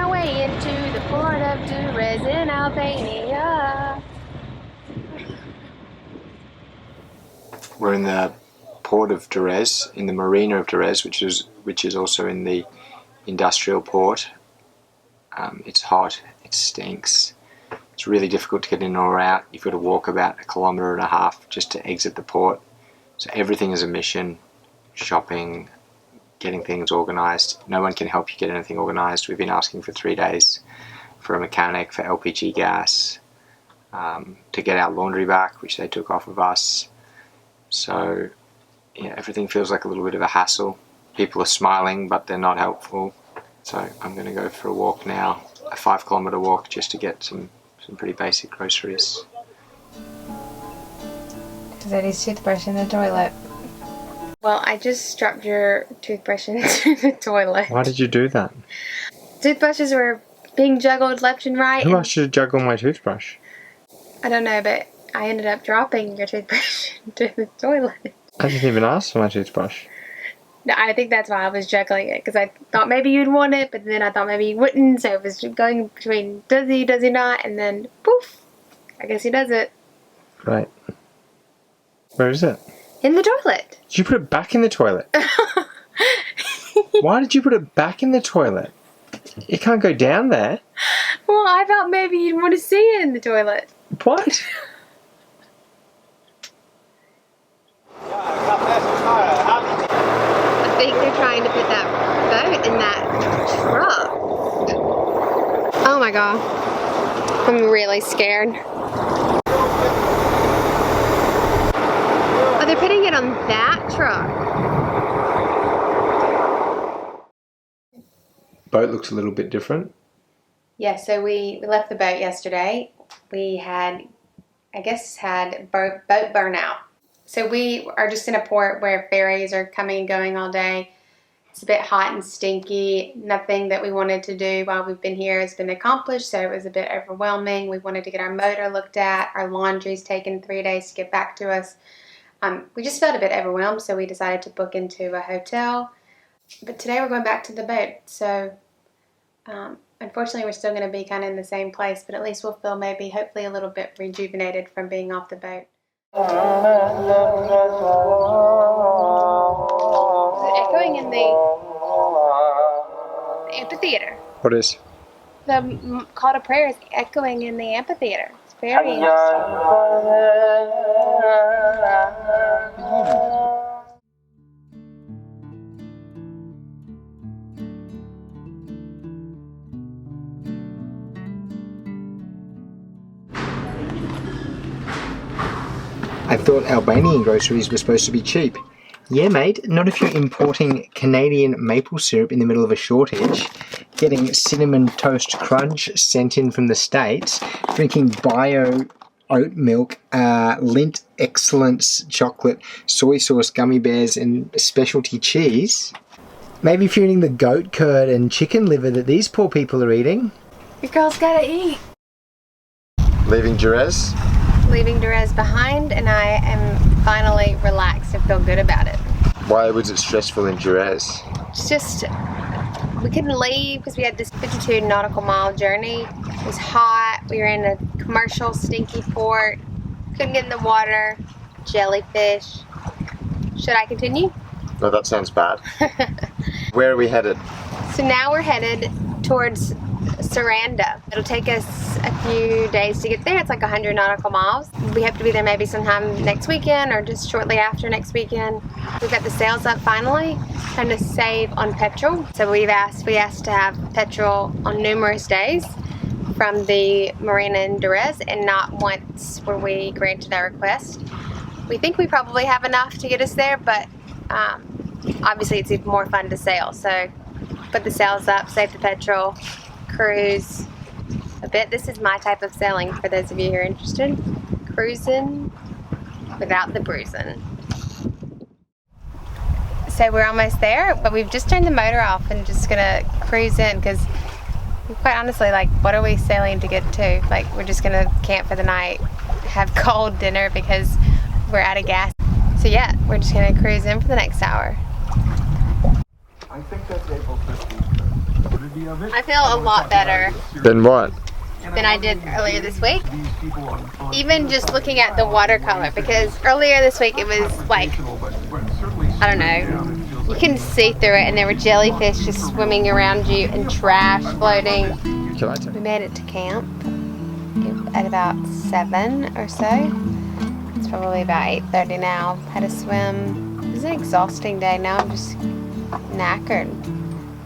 our way into the port of Durrës in Albania. We're in the port of Durrës, in the marina of Durrës, which is also in the industrial port. It's hot, it stinks. It's really difficult to get in or out. You've got to walk about 1.5 kilometers just to exit the port. So everything is a mission. Shopping, getting things organised. No one can help you get anything organised. We've been asking for 3 days for a mechanic, for LPG gas, to get our laundry back, which they took off of us. So yeah, everything feels like a little bit of a hassle. People are smiling, but they're not helpful. So I'm going to go for a walk now, a 5 kilometre walk, just to get some pretty basic groceries. Is Eddie's toothbrush in the toilet? Well, I just dropped your toothbrush into the toilet. Why did you do that? Toothbrushes were being juggled left and right. Who asked you to juggle my toothbrush? I don't know, but I ended up dropping your toothbrush into the toilet. I didn't even ask for my toothbrush. No, I think that's why I was juggling it, because I thought maybe you'd want it, but then I thought maybe you wouldn't, so it was going between does he not, and then poof, I guess he does it. Right. Where is it? In the toilet. Did you put it back in the toilet? Why did you put it back in the toilet? It can't go down there. Well, I thought maybe you'd want to see it in the toilet. What? I think they're trying to put that boat in that truck. Oh my god. I'm really scared. Oh, they're putting it on that truck. Boat looks a little bit different. Yeah, so we left the boat yesterday. We had, I guess, boat burnout. So we are just in a port where ferries are coming and going all day. It's a bit hot and stinky. Nothing that we wanted to do while we've been here has been accomplished, so it was a bit overwhelming. We wanted to get our motor looked at. Our laundry's taken 3 days to get back to us. We just felt a bit overwhelmed, so we decided to book into a hotel. But today we're going back to the boat, so unfortunately we're still going to be kind of in the same place, but at least we'll feel maybe hopefully a little bit rejuvenated from being off the boat. Is it echoing in the amphitheater? What is? The call to prayer is echoing in the amphitheater. It's very interesting. I thought Albanian groceries were supposed to be cheap. Yeah, mate, not if you're importing Canadian maple syrup in the middle of a shortage, getting cinnamon toast crunch sent in from the States, drinking bio oat milk, Lindt Excellence chocolate, soy sauce gummy bears, and specialty cheese. Maybe if you're eating the goat curd and chicken liver that these poor people are eating. Your girl's gotta eat. Leaving Durrës? Leaving Durrës behind, and I am finally relaxed and feel good about it. Why was it stressful in Durrës? It's just, we couldn't leave because we had this 52 nautical mile journey. It was hot, we were in a commercial stinky port, couldn't get in the water, jellyfish. Should I continue? No, that sounds bad. Where are we headed? So now we're headed towards Saranda. It'll take us a few days to get there. It's like 100 nautical miles. We have to be there maybe sometime next weekend or just shortly after next weekend. We've got the sails up finally, trying to save on petrol. So we asked to have petrol on numerous days from the marina in Durrës, and not once were we granted our request. We think we probably have enough to get us there, but obviously it's even more fun to sail. So put the sails up, save the petrol, cruise a bit. This is my type of sailing for those of you who are interested. Cruising without the bruising. So we're almost there, but we've just turned the motor off and just gonna cruise in, because quite honestly, like, what are we sailing to get to? Like, we're just gonna camp for the night, have cold dinner because we're out of gas. So yeah, we're just gonna cruise in for the next hour. I think that's April 15th. I feel a lot better Then what? than I did earlier this week. Even just looking at the watercolor, because earlier this week it was like, I don't know, you couldn't see through it and there were jellyfish just swimming around you and trash floating. We made it to camp at about 7 or so. It's probably about 8:30 now. Had a swim. It was an exhausting day. Now I'm just knackered,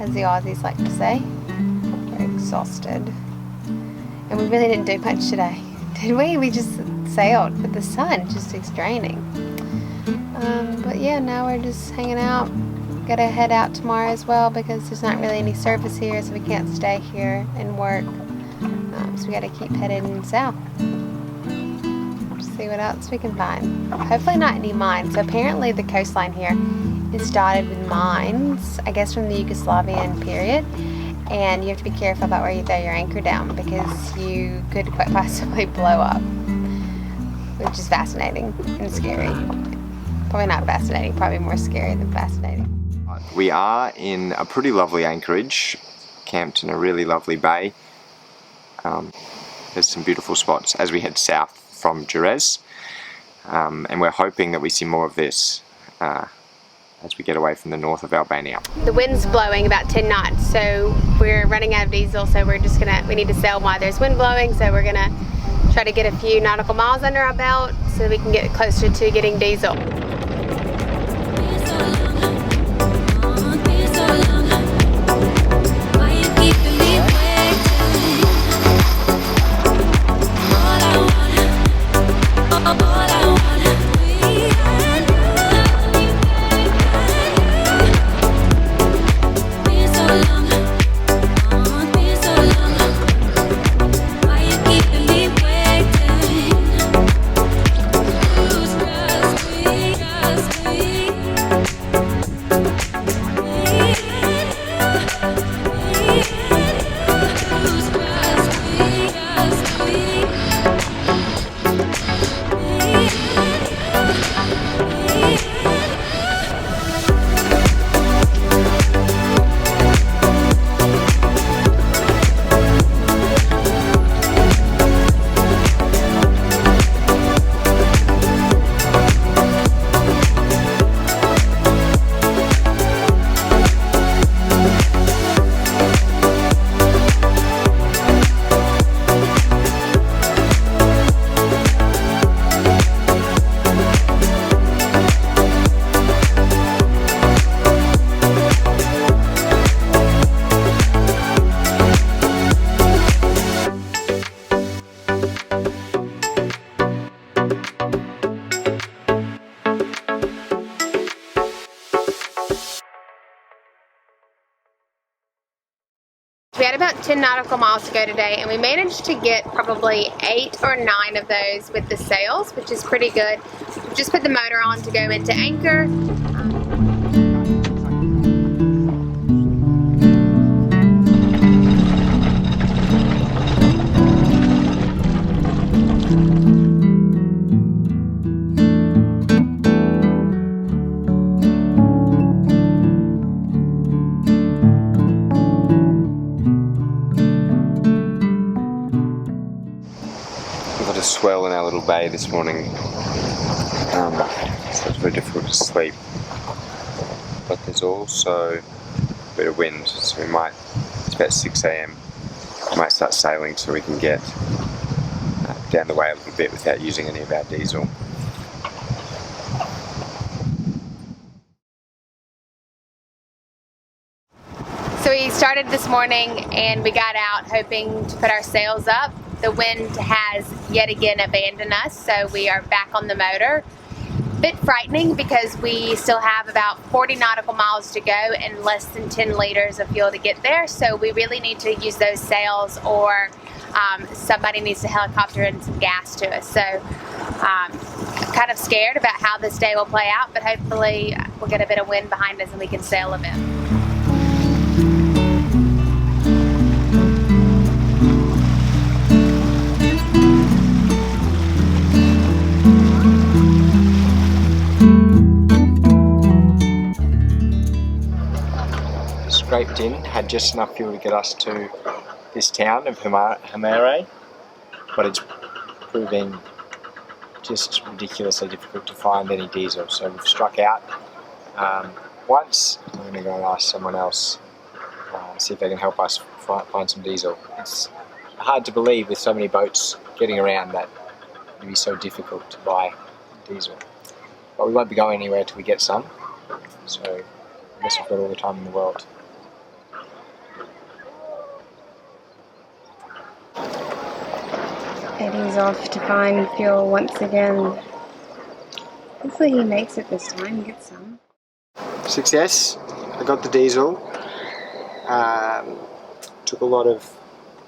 as the Aussies like to say. We're exhausted. And we really didn't do much today, did we? We just sailed, but the sun just is draining. But yeah, now we're just hanging out. Gotta head out tomorrow as well because there's not really any service here, so we can't stay here and work. So we gotta keep heading south. See what else we can find. Hopefully not any mines. So apparently the coastline here is dotted with mines, I guess from the Yugoslavian period. And you have to be careful about where you throw your anchor down because you could quite possibly blow up, which is fascinating and scary. Probably not fascinating, probably more scary than fascinating. We are in a pretty lovely anchorage, camped in a really lovely bay. There's some beautiful spots as we head south from Durrës, and we're hoping that we see more of this as we get away from the north of Albania. The wind's blowing about 10 knots, so we're running out of diesel, so we need to sail while there's wind blowing, so we're gonna try to get a few nautical miles under our belt so we can get closer to getting diesel. We had about 10 nautical miles to go today, and we managed to get probably 8 or 9 of those with the sails, which is pretty good. We just put the motor on to go into anchor. Swell in our little bay this morning, so it's very difficult to sleep, but there's also a bit of wind, so it's about 6 AM, we might start sailing so we can get down the way a little bit without using any of our diesel. So we started this morning and we got out hoping to put our sails up. The wind has yet again abandoned us, so we are back on the motor. Bit frightening because we still have about 40 nautical miles to go and less than 10 liters of fuel to get there, so we really need to use those sails, or somebody needs to helicopter in some gas to us. So kind of scared about how this day will play out, but hopefully we'll get a bit of wind behind us and we can sail a bit. Great jumped in had just enough fuel to get us to this town of Himarë, but it's proving just ridiculously difficult to find any diesel. So we've struck out once. I'm going to go and ask someone else, see if they can help us find some diesel. It's hard to believe with so many boats getting around that it'd be so difficult to buy diesel. But we won't be going anywhere till we get some, so I guess we've got all the time in the world. Eddie's off to find fuel once again. Hopefully he makes it this time and gets some. Success! I got the diesel. Took a lot of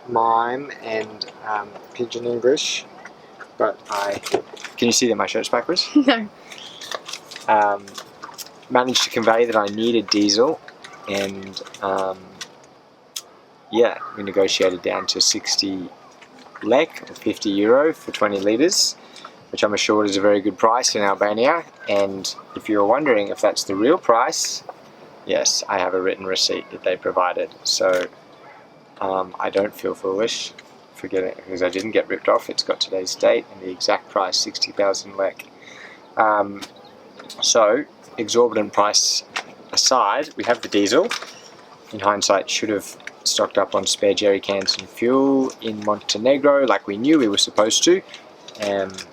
mime and pidgin English, but can you see that my shirt's backwards? No. Managed to convey that I needed diesel, and yeah, we negotiated down to 60 lek, or 50 euro for 20 litres, which I'm assured is a very good price in Albania. And if you're wondering if that's the real price, yes, I have a written receipt that they provided. So I don't feel foolish for getting it, because I didn't get ripped off. It's got today's date and the exact price, 60,000 lek. So, exorbitant price aside, we have the diesel. In hindsight, should have stocked up on spare jerry cans and fuel in Montenegro like we knew we were supposed to, and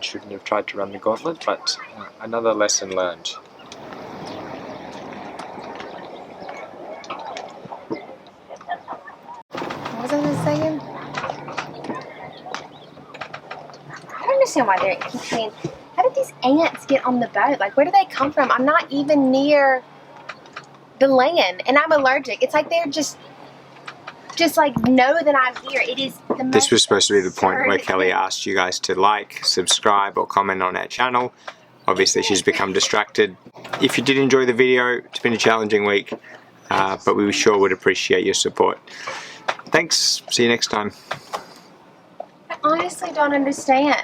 shouldn't have tried to run the gauntlet, but another lesson learned. What was I just saying? I don't understand why they're keep saying, how did these ants get on the boat? Like, where do they come from? I'm not even near the land, and I'm allergic. It's like they're just like know that I'm here. It is the most This was supposed to be the point where absurd Kelly thing. asked you guys to like, subscribe, or comment on our channel. Obviously she's become distracted. If you did enjoy the video, it's been a challenging week, but we sure would appreciate your support. Thanks, see you next time. I honestly don't understand.